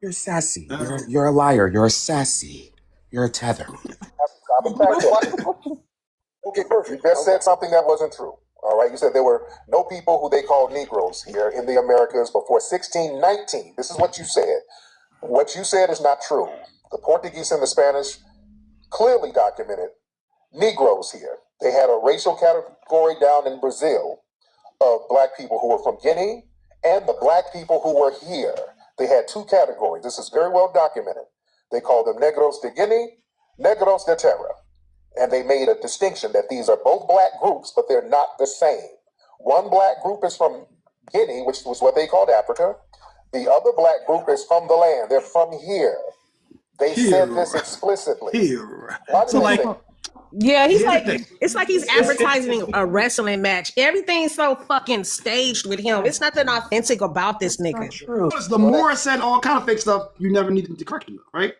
You're sassy. You're a liar. You're a sassy. You're a tether. Okay, perfect. You just said something that wasn't true. All right, you said there were no people who they called Negroes here in the Americas before 1619. This is what you said. What you said is not true. The Portuguese and the Spanish clearly documented Negroes here. They had a racial category down in Brazil of black people who were from Guinea and the black people who were here. They had two categories. This is very well documented. They called them Negros de Guinea, Negros de Terra. And they made a distinction that these are both black groups, but they're not the same. One black group is from Guinea, which was what they called Africa. The other black group is from the land. They're from here. They said this explicitly. Here. Why did So they like, say? Yeah, he's like, it's like he's advertising a wrestling match. Everything's so fucking staged with him. It's nothing authentic about this nigga. True. the more I said all kind of fake stuff, you never need to correct me, right?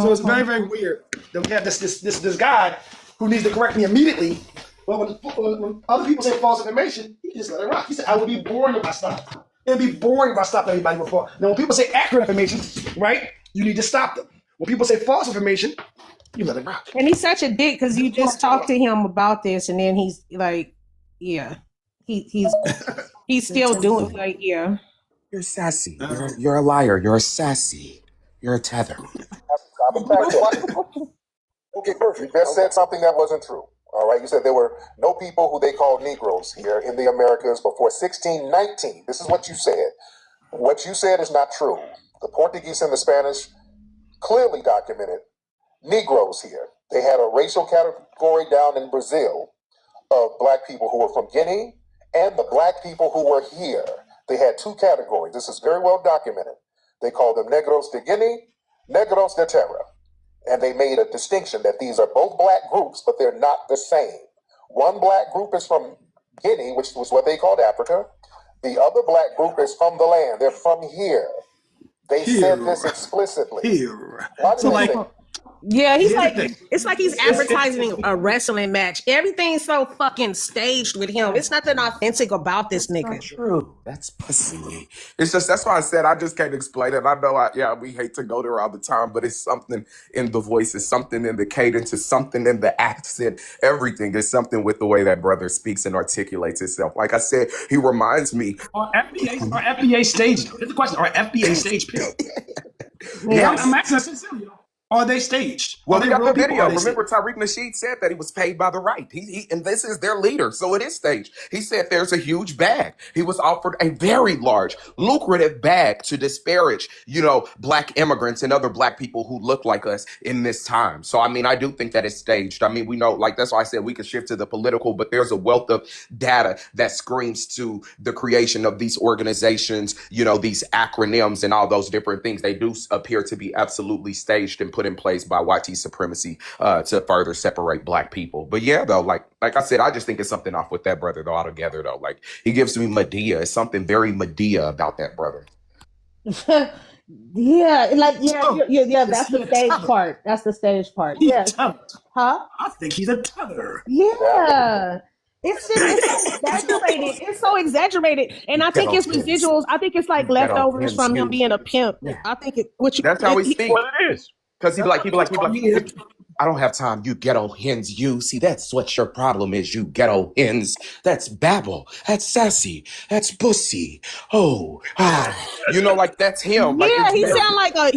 So it's very, very weird that we have this guy who needs to correct me immediately. But when other people say false information, he just let it rock. He said, I would be boring if I stopped. It would be boring if I stopped everybody before. Now, when people say accurate information, right, you need to stop them. When people say false information, you let it rock. And he's such a dick because you just talked to him about this, and then he's like, yeah, he's still doing like, yeah. You're sassy. You're a liar. You're a sassy. You're a tether. Okay, perfect. You just said something that wasn't true. All right, you said there were no people who they called Negroes here in the Americas before 1619. This is what you said. What you said is not true. The Portuguese and the Spanish clearly documented Negroes here. They had a racial category down in Brazil of black people who were from Guinea and the black people who were here. They had two categories. This is very well documented. They called them Negros de Guinea, Negros de Terra. And they made a distinction that these are both black groups, but they're not the same. One black group is from Guinea, which was what they called Africa. The other black group is from the land. They're from here. They said this explicitly. Here. Why did So they like, say? Yeah, he's like, it's like he's advertising a wrestling match. Everything's so fucking staged with him. It's nothing authentic about this nigga. True. That's pussy. It's just that's why I said I just can't explain it. I know, we hate to go there all the time, but it's something in the voice, it's something in the cadence, it's something in the accent. Everything is something with the way that brother speaks and articulates himself. Like I said, he reminds me. are FBA staged? Here's the question: are FBA staged? Period. Yeah. I'm asking sincerely. Are they staged? Well, Are we they got real the people? video. Are they Remember, Tariq Nasheed said that he was paid by the right. He and this is their leader, so it is staged. He said there's a huge bag. He was offered a very large, lucrative bag to disparage, black immigrants and other black people who look like us in this time. So, I mean, I do think that it's staged. I mean, we know, like, that's why I said we could shift to the political, but there's a wealth of data that screams to the creation of these organizations, these acronyms and all those different things. They do appear to be absolutely staged and put in place by white supremacy to further separate black people. But yeah, though, like I said, I just think it's something off with that brother though altogether though. Like he gives me Medea. It's something very Medea about that brother. Yeah, that's the stage part. That's the stage part. Yeah. Huh? I think he's a tether. Yeah. It's exaggerated. It's so exaggerated. And I think it's residuals. I think it's like leftovers from him being a pimp. I think That's how he speaks. What it is. Because he'd be like, I don't have time, you ghetto hens, you. See, that's what your problem is, you ghetto hens. That's babble. That's sassy. That's pussy. Oh, like that's him. Like, yeah, he sound like a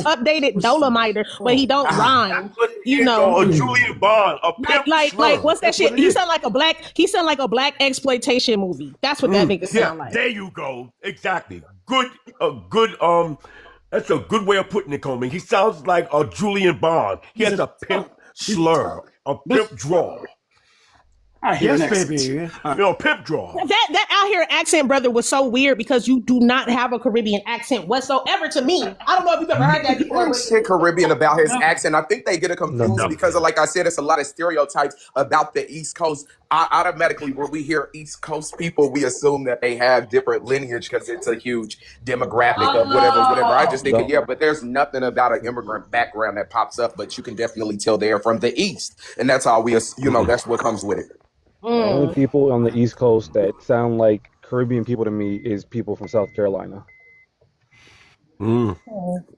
updated Dolomiter, but he don't rhyme. A Julian Bond, a pimp. Like what's that shit? He sound like a black exploitation movie. That's what that nigga sound like. There you go. Exactly. That's a good way of putting it, Coleman. He sounds like a Julian Bond. He has a pimp slur, a pimp drawl. Yes, baby. Pimp drawl. That out here accent, brother, was so weird because you do not have a Caribbean accent whatsoever to me. I don't know if you've ever heard that before. Shit Caribbean about his accent. I think they get it confused because of, like I said, it's a lot of stereotypes about the East Coast. Automatically, when we hear East Coast people, we assume that they have different lineage because it's a huge demographic of whatever. I just think, but there's nothing about an immigrant background that pops up, but you can definitely tell they're from the East. And that's all that's what comes with it. The only people on the East Coast that sound like Caribbean people to me is people from South Carolina. Mm.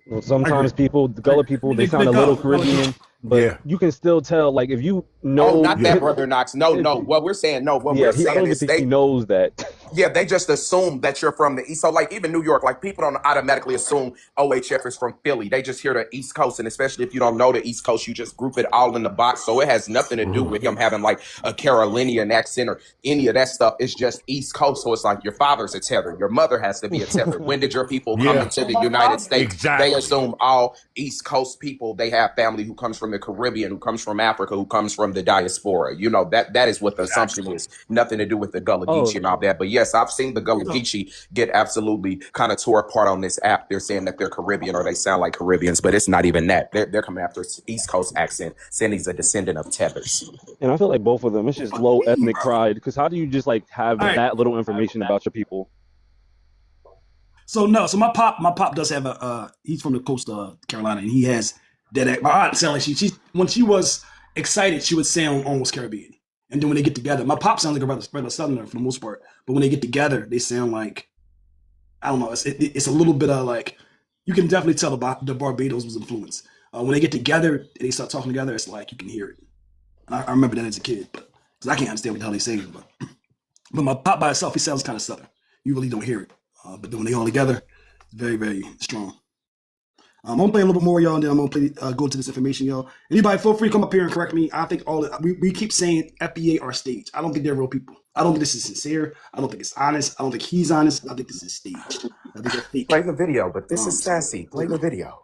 Well, sometimes people, the Gullah people, they sound a little Caribbean, but Yeah. you can still tell. Like if you Oh, know, not that, Brother Knox. No, no. What we're saying, no, what we're I don't saying even is think he knows that. yeah, they just assume that you're from the East. So, like, even New York, like, people don't automatically assume OHF is from Philly. They just hear the East Coast. And especially if you don't know the East Coast, you just group it all in the box. So, it has nothing to do with him having, like, a Carolinian accent or any of that stuff. It's just East Coast. So, it's like your father's a tether. Your mother has to be a tether. When did your people come into the United States? Exactly. They assume all East Coast people, they have family who comes from the Caribbean, who comes from Africa, who comes from the diaspora. You know, that is what the assumption is. Nothing to do with the Gullah Geechee and all that. But yes, I've seen the Gullah Geechee get absolutely kind of tore apart on this app. They're saying that they're Caribbean or they sound like Caribbeans, but it's not even that. They're coming after East Coast accent, saying he's a descendant of Tethers. And I feel like both of them, it's just low ethnic pride. Because how do you just like have that little information about your people? So no, so my pop does have he's from the coast of Carolina, and he has that. My aunt sound like she when she was excited, she would sound almost Caribbean. And then when they get together, my pop sounds like a rather Southerner for the most part. But when they get together, they sound like, I don't know. It's a little bit of like, you can definitely tell the Barbados was influenced. When they get together and they start talking together, it's like you can hear it. And I remember that as a kid, but because I can't understand what the hell they saying. But my pop by itself, he sounds kind of Southern. You really don't hear it. But then when they all together, it's very, very strong. I'm gonna play a little bit more, y'all, and then I'm gonna go into this information, y'all. Anybody, feel free to come up here and correct me. I think we keep saying FBA are staged. I don't think they're real people. I don't think this is sincere. I don't think it's honest. I don't think he's honest. I think this is staged. I think they're fake. Play the video, but this is Sassy. Play the video.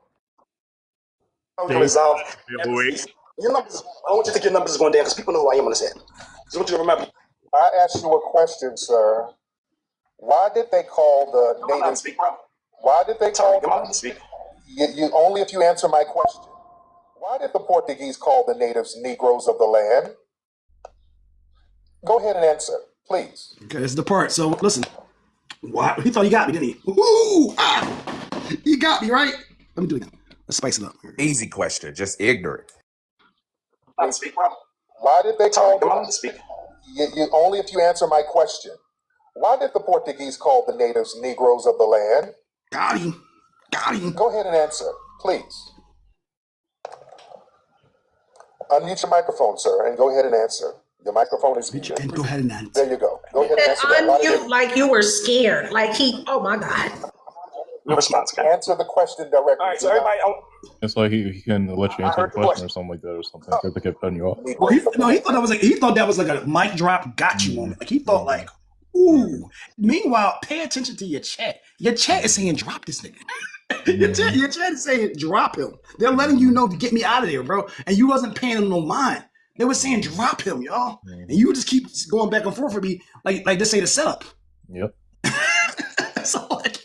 Resolve. Your numbers. I don't want you to think your numbers are going down because people know who I am on this app. So I want you to remember. I asked you a question, sir. Why did they call the natives? Why did they call them? You only if you answer my question. Why did the Portuguese call the natives Negroes of the land? Go ahead and answer, please. Okay, this is the part. So listen. What? He thought he got me, didn't he? Ooh, he got me, right? Let me do it again. Let's spice it up. Easy question, just ignorant. Why did they call them? You only if you answer my question. Why did the Portuguese call the natives Negroes of the land? Got him. Got him. Go ahead and answer, please. Unmute your microphone, sir, and go ahead and answer. Your microphone is muted. And go ahead and answer. There you go. Go ahead and answer that. Unmute like you were scared. Like oh my God. No response. Answer the question directly. All right, so everybody. It's like he can let you answer the question or something like that or something. They kept cutting you off. Well, he thought that was like a mic drop got you moment. Like he thought like, ooh. Meanwhile, pay attention to your chat. Your chat is saying drop this nigga. your chat is saying drop him. They're letting you know to get me out of there, bro. And you wasn't paying them no mind. They were saying drop him, y'all. And you just keep going back and forth with me like this ain't a setup. Yep. So like,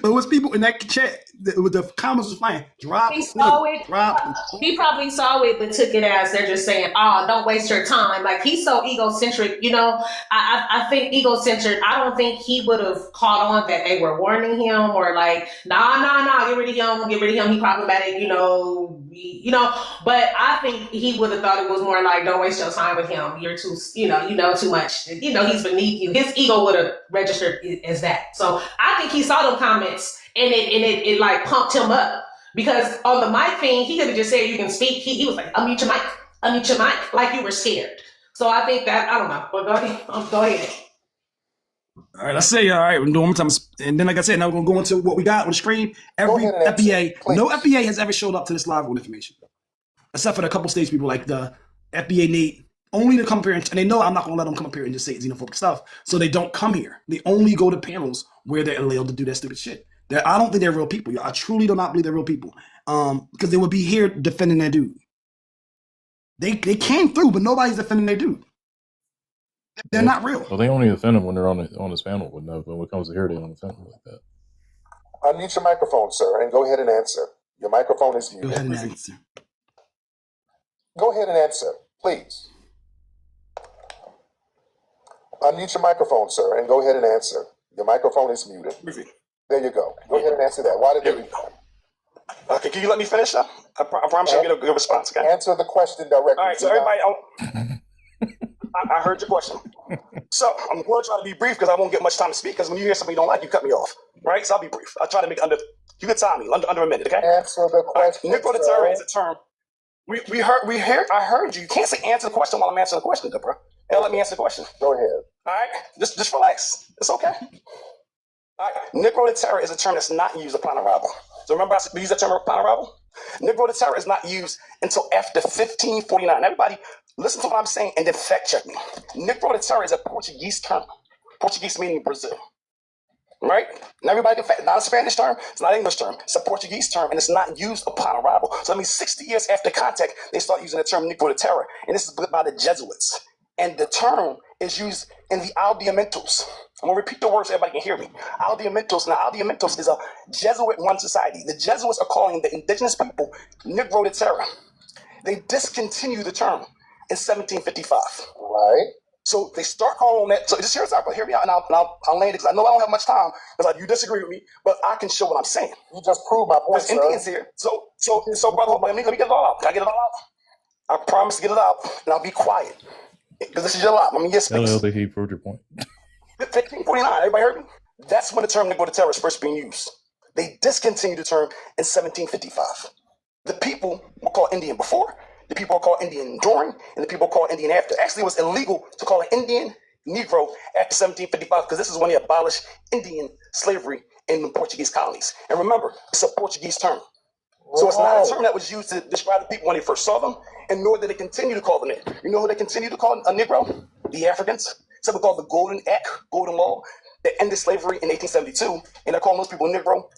but it was people in that chat with the comments was flying. Drop. He saw it. Drop. He probably saw it, but took it as they're just saying, "Oh, don't waste your time." Like he's so egocentric, you know. I think egocentric. I don't think he would have caught on that they were warning him or like, nah, get rid of him. He problematic, you know. But I think he would have thought it was more like, "Don't waste your time with him. You're too, you know too much. You know, he's beneath you." His ego would have registered as that. So I think he saw them comments and it like pumped him up because on the mic thing he could have just said you can speak. He was like unmute your mic, like you were scared. So I think that I don't know. But go ahead. All right, let's say all right. We're doing one time, and then like I said, now we're gonna go into what we got on the screen. Every FBA, no FBA has ever showed up to this live on information, except for the couple stage people like the FBA Nate. Only to come here, and they know I'm not going to let them come up here and just say xenophobic stuff, so they don't come here. They only go to panels where they're allowed to do that stupid shit. I don't think they're real people. I truly do not believe they're real people, because they would be here defending that dude. They came through, but nobody's defending their dude. They're not real. Well, they only defend him when they're on this panel. But when it comes to here, they don't defend him like that. Unmute your microphone, sir, and go ahead and answer. Your microphone is muted. Go ahead and answer. Go ahead and answer, please. Unmute your microphone, sir, and go ahead and answer. Your microphone is muted. There you go. Go ahead and answer that. Why did they do that? Okay, can you let me finish now? I promise you'll get a good response. Okay? Answer the question directly. All right, so everybody, I heard your question. So I'm going to try to be brief because I won't get much time to speak because when you hear something you don't like, you cut me off. Right? So I'll be brief. I'll try to make it under You can time me under a minute, okay? Answer the question. Negro to terror is a term. I heard you. You can't say answer the question while I'm answering the question, though, bro. Hell, let me answer the question. Go ahead. All right? Just relax. It's okay. All right. Negro to terror is a term that's not used upon arrival. So remember we use that term upon arrival? Negro to terror is not used until after 1549. Everybody, listen to what I'm saying and then fact check me. Negro to terror is a Portuguese term. Portuguese meaning Brazil. Right? And everybody can fact, not a Spanish term, it's not an English term, it's a Portuguese term, and it's not used upon arrival. So that means 60 years after contact, they start using the term Negro de Terra. And this is by the Jesuits. And the term is used in the Aldeamentos. I'm going to repeat the words so everybody can hear me. Aldeamentos. Now, Aldeamentos is a Jesuit-run society. The Jesuits are calling the indigenous people Negro de Terra. They discontinue the term in 1755. Right. So they start calling that. So just hear me out, and I'll land it because I know I don't have much time. Because like you disagree with me, but I can show what I'm saying. You just proved my point, There's Indians here. So brother, let me get it all out. Can I get it all out? I promise to get it out, and I'll be quiet because this is your lot. Let me get space. Hell, he proved your point. 1549. Everybody heard me? That's when the term Negro de Terra is first being used. They discontinued the term in 1755. The people were called Indian before. The people are called Indian during, and the people are called Indian after. Actually, it was illegal to call an Indian Negro after 1755 because this is when they abolished Indian slavery in the Portuguese colonies. And remember, it's a Portuguese term. So it's not a term that was used to describe the people when they first saw them, and nor did they continue to call them it. You know who they continue to call a Negro? The Africans. Something called the Golden Act, Golden Law, that ended slavery in 1872, and they're calling those people Negro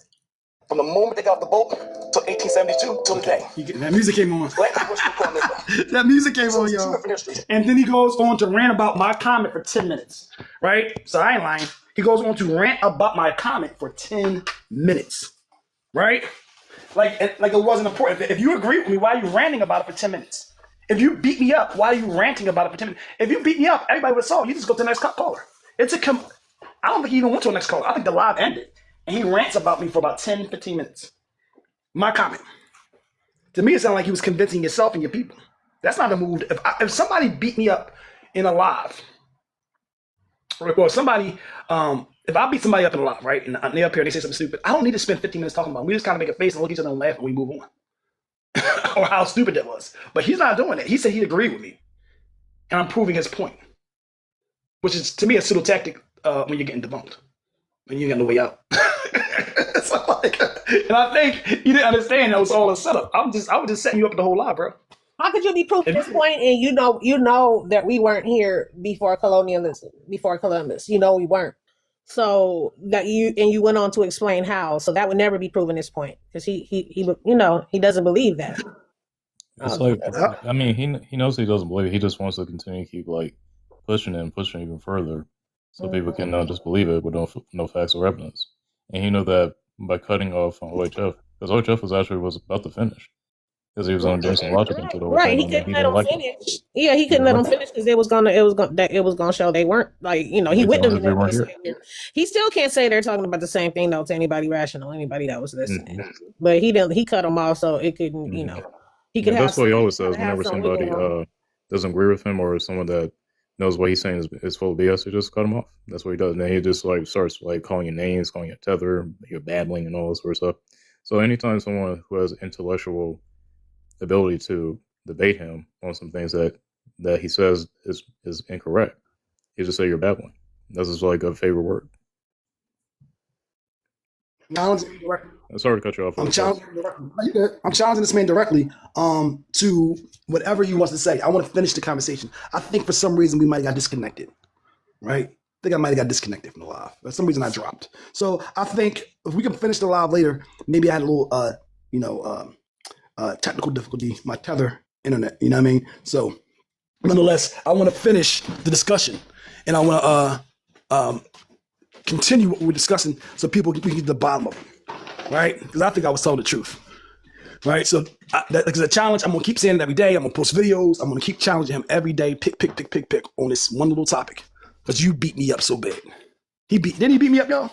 from the moment they got off the boat till 1872 till today. That music came on. Black people still call them Negro. That music came So on, it's two y'all. different histories. And then he goes on to rant about my comment for 10 minutes, right? So I ain't lying. He goes on to rant about my comment for 10 minutes, right? Like it wasn't important. If you agree with me, why are you ranting about it for 10 minutes? If you beat me up, why are you ranting about it for 10 minutes? If you beat me up, everybody would have saw. You just go to the next caller. I don't think he even went to the next caller. I think the live ended. And he rants about me for about 10, 15 minutes. My comment. To me, it sounded like he was convincing yourself and your people. That's not a move. If somebody beat me up in a live, or somebody, if I beat somebody up in a live, right, and they're up here and they say something stupid, I don't need to spend 15 minutes talking about it. We just kind of make a face and look at each other and laugh and we move on. Or how stupid that was. But he's not doing it. He said he agreed with me. And I'm proving his point. Which is, to me, a pseudo tactic when you're getting debunked. When you got no way out. And I think you didn't understand that was all a setup. I was just setting you up the whole lie, bro. How could you be proving this point and you know that we weren't here before Columbus? You know we weren't. So that you went on to explain how. So that would never be proven this point because he doesn't believe that. It's like, I mean, he knows he doesn't believe it. He just wants to continue to keep like pushing even further, so people can just believe it with no facts or evidence. And he knew that by cutting off on OHF, because OHF was about to finish, because he was on doing some logic into the whole Right, thing. he couldn't let them finish. Yeah, he couldn't let them finish because it was gonna show they weren't he with them. He still can't say they're talking about the same thing though to anybody rational, anybody that was listening. Mm-hmm. But he cut them off so it couldn't, he could have. That's what he always says whenever somebody doesn't agree with him or someone that knows what he's saying is full of BS, he just cut him off. That's what he does. And then he just starts calling you names, calling you a tether, you're babbling and all this sort of stuff. So anytime someone who has intellectual ability to debate him on some things that he says is incorrect, he just say you're babbling. That's just like a favorite word. Challenging him directly. Sorry to cut you off. I'm challenging this man directly to whatever he wants to say. I want to finish the conversation. I think for some reason we might have got disconnected, right? I think I might have got disconnected from the live. For some reason I dropped. So I think if we can finish the live later, maybe I had a little, technical difficulty, my tether internet, you know what I mean? So nonetheless, I want to finish the discussion and I want to continue what we're discussing so people can get to the bottom of it. Right? Because I think I was telling the truth. Right? So that's a challenge. I'm going to keep saying it every day. I'm going to post videos. I'm going to keep challenging him every day. Pick on this one little topic. Because you beat me up so bad. Didn't he beat me up, y'all?